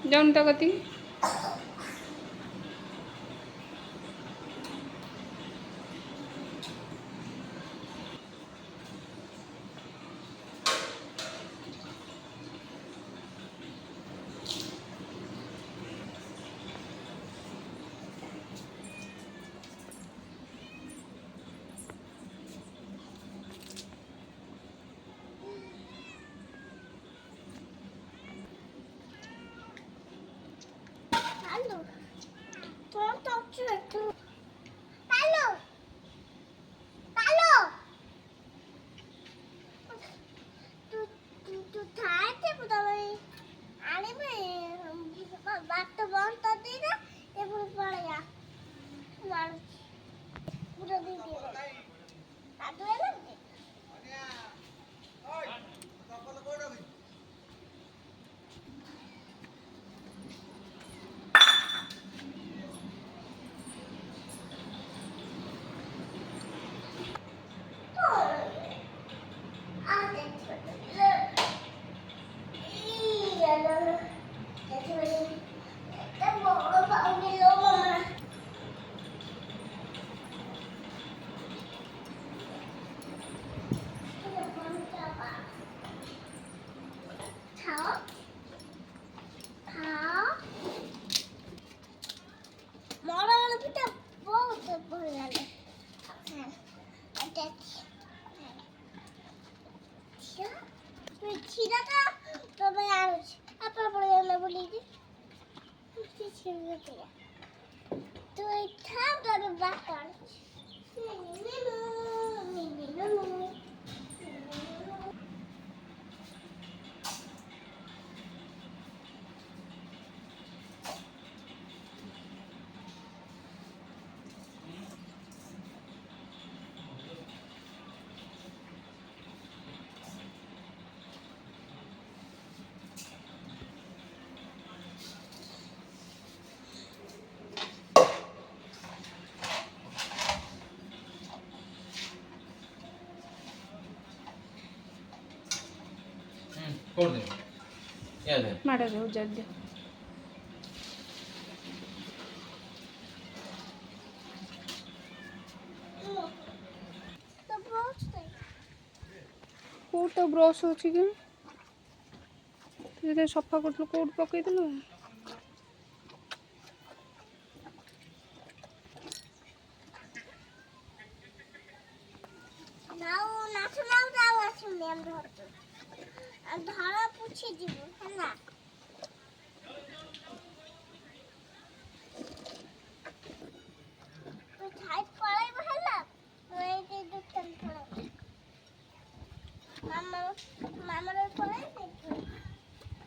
जाऊन टाकती ছিড়াটা তবে আর আপনার পড়ে গেল বলি যে ছিড়ে দিয়ে তুই থাম তবে বাকার छोड़ दे याद है मारा दो जल दे कोटा ब्रश होची के तुझे सफा करलो कोट पकई देलो নাও নাচো নাও যাও আসুন আমি ধরতে আর ধরা পুছে দিব হ্যাঁ না তো ছাই পড়াই ভালো ওই যে দুটান পড়াই মামা মামার পড়াই